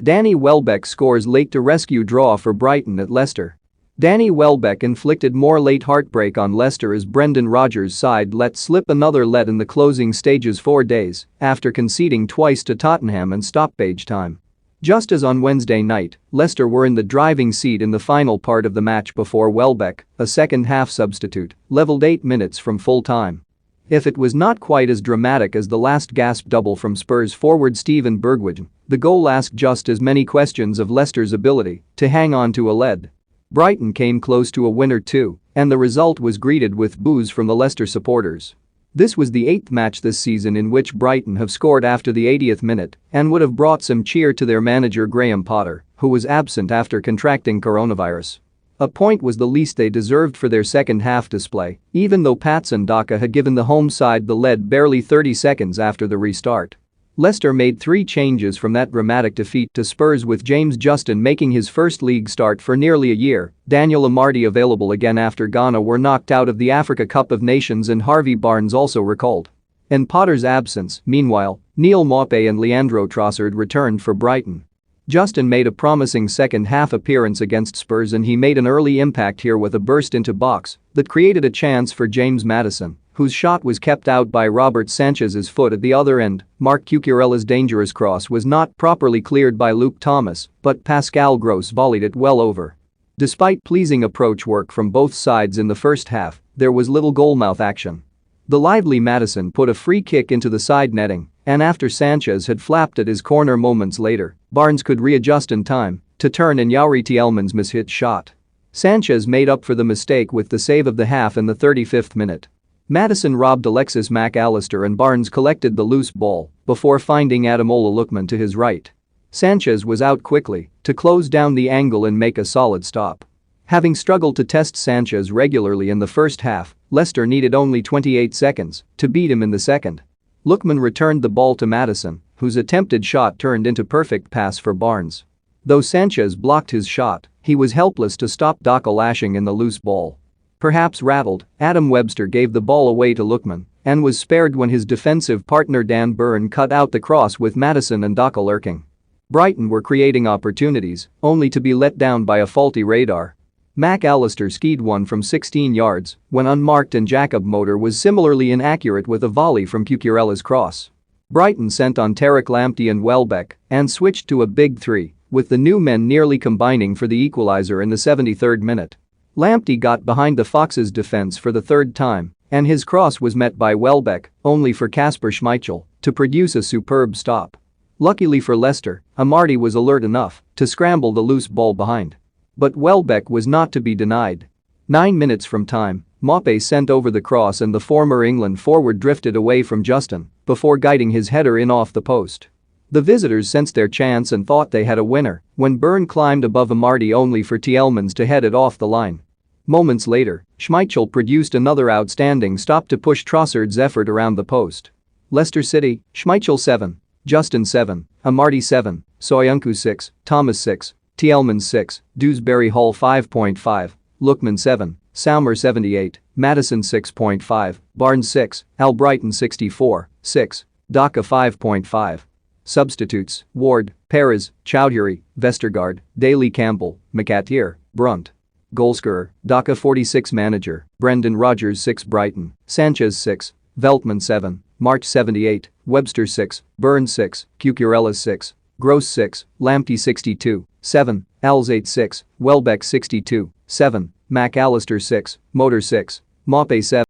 Danny Welbeck scores late to rescue draw for Brighton at Leicester. Danny Welbeck inflicted more late heartbreak on Leicester as Brendan Rodgers' side let slip another lead in the closing stages 4 days after conceding twice to Tottenham in stoppage time. Just as on Wednesday night, Leicester were in the driving seat in the final part of the match before Welbeck, a second-half substitute, levelled 8 minutes from full-time. If it was not quite as dramatic as the last gasp double from Spurs forward Steven Bergwijn, the goal asked just as many questions of Leicester's ability to hang on to a lead. Brighton came close to a winner too, and the result was greeted with boos from the Leicester supporters. This was the 8th match this season in which Brighton have scored after the 80th minute and would have brought some cheer to their manager Graham Potter, who was absent after contracting coronavirus. A point was the least they deserved for their second-half display, even though Patson Daka had given the home side the lead barely 30 seconds after the restart. Leicester made 3 changes from that dramatic defeat to Spurs, with James Justin making his first league start for nearly a year, Daniel Amartey available again after Ghana were knocked out of the Africa Cup of Nations, and Harvey Barnes also recalled. In Potter's absence, meanwhile, Neal Maupay and Leandro Trossard returned for Brighton. Justin made a promising second-half appearance against Spurs, and he made an early impact here with a burst into box that created a chance for James Maddison, whose shot was kept out by Robert Sanchez's foot at the other end. Marc Cucurella's dangerous cross was not properly cleared by Luke Thomas, but Pascal Gross volleyed it well over. Despite pleasing approach work from both sides in the first half, there was little goalmouth action. The lively Maddison put a free kick into the side netting, and after Sanchez had flapped at his corner moments later, Barnes could readjust in time to turn in Youri Tielemans' mishit shot. Sanchez made up for the mistake with the save of the half in the 35th minute. Maddison robbed Alexis Mac Allister, and Barnes collected the loose ball before finding Ademola Lookman to his right. Sanchez was out quickly to close down the angle and make a solid stop. Having struggled to test Sanchez regularly in the first half, Leicester needed only 28 seconds to beat him in the second. Lookman returned the ball to Maddison, whose attempted shot turned into perfect pass for Barnes. Though Sanchez blocked his shot, he was helpless to stop Daka lashing in the loose ball. Perhaps rattled, Adam Webster gave the ball away to Lookman and was spared when his defensive partner Dan Burn cut out the cross with Maddison and Daka lurking. Brighton were creating opportunities, only to be let down by a faulty radar. Mac Allister skied one from 16 yards when unmarked, and Jacob Motor was similarly inaccurate with a volley from Cucurella's cross. Brighton sent on Tariq Lamptey and Welbeck and switched to a big 3, with the new men nearly combining for the equaliser in the 73rd minute. Lamptey got behind the Foxes' defence for the 3rd time, and his cross was met by Welbeck, only for Kasper Schmeichel to produce a superb stop. Luckily for Leicester, Amartey was alert enough to scramble the loose ball behind. But Welbeck was not to be denied. 9 minutes from time, Maupay sent over the cross, and the former England forward drifted away from Justin before guiding his header in off the post. The visitors sensed their chance and thought they had a winner when Burn climbed above Amartey, only for Tielemans to head it off the line. Moments later, Schmeichel produced another outstanding stop to push Trossard's effort around the post. Leicester City, Schmeichel 7, Justin 7, Amartey 7, Soyuncu 6, Thomas 6, Tielemans 6, Dewsbury Hall 5.5, Lookman 7, Saumer 78, Maddison 6.5, Barnes 6, Albrighton 64, 6, Daka 5.5. Substitutes: Ward, Perez, Chowdhury, Vestergaard, Daly Campbell, McAteer, Brunt. Goalscorer: Daka 46. Manager: Brendan Rodgers 6. Brighton, Sanchez 6, Veltman 7, March 78, Webster 6, Burns 6, Cucurella 6, Gross 6, Lamptey 62, 7, Alzate 6, Welbeck 62, 7, Mac Allister 6, Motor 6, Maupay 7.